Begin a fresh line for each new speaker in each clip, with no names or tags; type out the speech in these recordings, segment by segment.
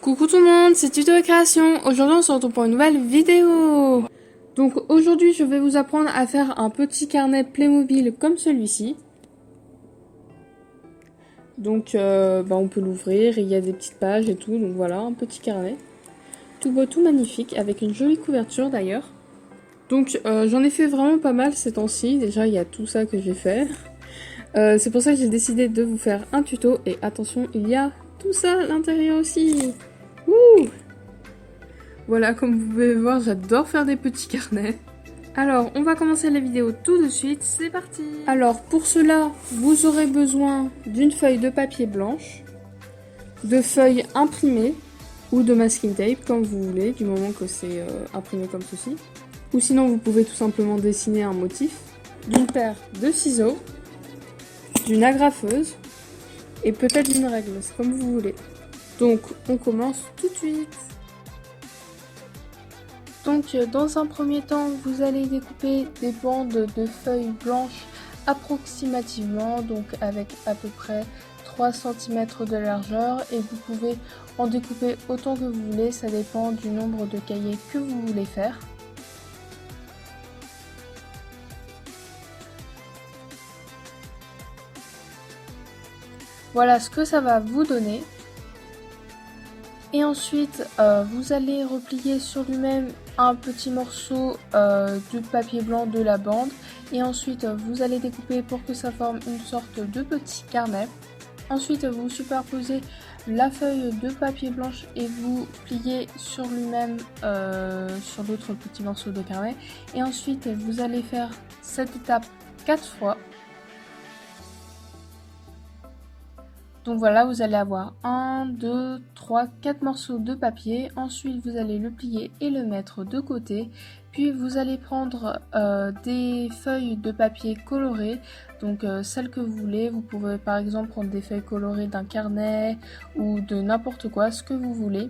Coucou tout le monde, c'est Tuto et Création. Aujourd'hui on se retrouve pour une nouvelle vidéo. Donc aujourd'hui je vais vous apprendre à faire un petit carnet Playmobil comme celui-ci. Donc on peut l'ouvrir, il y a des petites pages et tout, donc voilà, un petit carnet. Tout beau, tout magnifique, avec une jolie couverture d'ailleurs. Donc j'en ai fait vraiment pas mal ces temps-ci, déjà il y a tout ça que j'ai fait. C'est pour ça que j'ai décidé de vous faire un tuto et attention, il y a tout ça à l'intérieur aussi. Wouh! Voilà, comme vous pouvez voir, j'adore faire des petits carnets. Alors, on va commencer la vidéo tout de suite, c'est parti! Alors, pour cela, vous aurez besoin d'une feuille de papier blanche, de feuilles imprimées, ou de masking tape, comme vous voulez, du moment que c'est imprimé comme ceci. Ou sinon, vous pouvez tout simplement dessiner un motif, d'une paire de ciseaux, d'une agrafeuse, et peut-être d'une règle, c'est comme vous voulez. Donc, on commence tout de suite. Donc, dans un premier temps, vous allez découper des bandes de feuilles blanches approximativement, donc avec à peu près 3 cm de largeur, et vous pouvez en découper autant que vous voulez, ça dépend du nombre de cahiers que vous voulez faire. Voilà ce que ça va vous donner. Et ensuite, vous allez replier sur lui-même un petit morceau de papier blanc de la bande. Et ensuite, vous allez découper pour que ça forme une sorte de petit carnet. Ensuite, vous superposez la feuille de papier blanche et vous pliez sur lui-même sur l'autre petit morceau de carnet. Et ensuite, vous allez faire cette étape 4 fois. Donc voilà, vous allez avoir 1, 2, 3, 4 morceaux de papier. Ensuite, vous allez le plier et le mettre de côté. Puis vous allez prendre des feuilles de papier colorées, donc celles que vous voulez. Vous pouvez par exemple prendre des feuilles colorées d'un carnet ou de n'importe quoi, ce que vous voulez.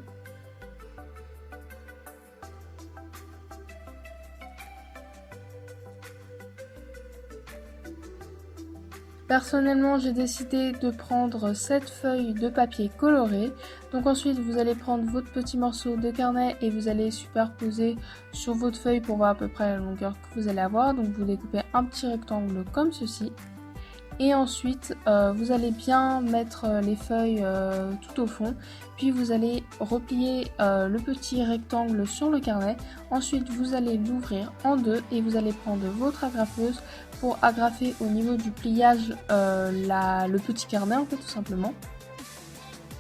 Personnellement, j'ai décidé de prendre cette feuille de papier coloré. Donc ensuite, vous allez prendre votre petit morceau de carnet et vous allez superposer sur votre feuille pour voir à peu près la longueur que vous allez avoir. Donc vous découpez un petit rectangle comme ceci. Et ensuite, vous allez bien mettre les feuilles tout au fond. Puis vous allez replier le petit rectangle sur le carnet. Ensuite, vous allez l'ouvrir en deux et vous allez prendre votre agrafeuse pour agrafer au niveau du pliage le petit carnet, en fait, tout simplement.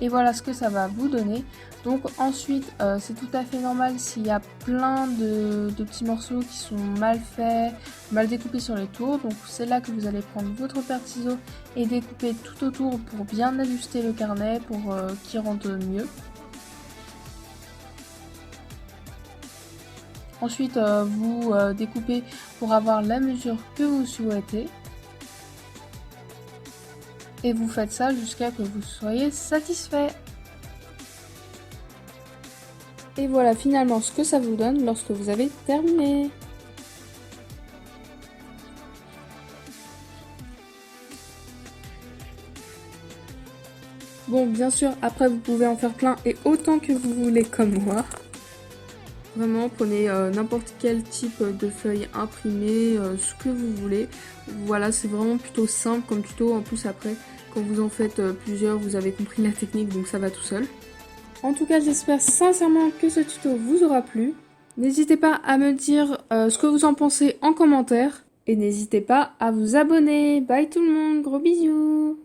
Et voilà ce que ça va vous donner. Donc ensuite, c'est tout à fait normal s'il y a plein de petits morceaux qui sont mal faits, mal découpés sur les tours. Donc c'est là que vous allez prendre votre paire de ciseaux et découper tout autour pour bien ajuster le carnet, pour qu'il rentre mieux. Ensuite, vous découpez pour avoir la mesure que vous souhaitez. Et vous faites ça jusqu'à ce que vous soyez satisfait. Et voilà finalement ce que ça vous donne lorsque vous avez terminé. Bon, bien sûr, après vous pouvez en faire plein et autant que vous voulez comme moi. Vraiment, prenez n'importe quel type de feuille imprimée, ce que vous voulez. Voilà, c'est vraiment plutôt simple comme tuto. En plus, après, quand vous en faites plusieurs, vous avez compris la technique, donc ça va tout seul. En tout cas, j'espère sincèrement que ce tuto vous aura plu. N'hésitez pas à me dire ce que vous en pensez en commentaire. Et n'hésitez pas à vous abonner. Bye tout le monde, gros bisous!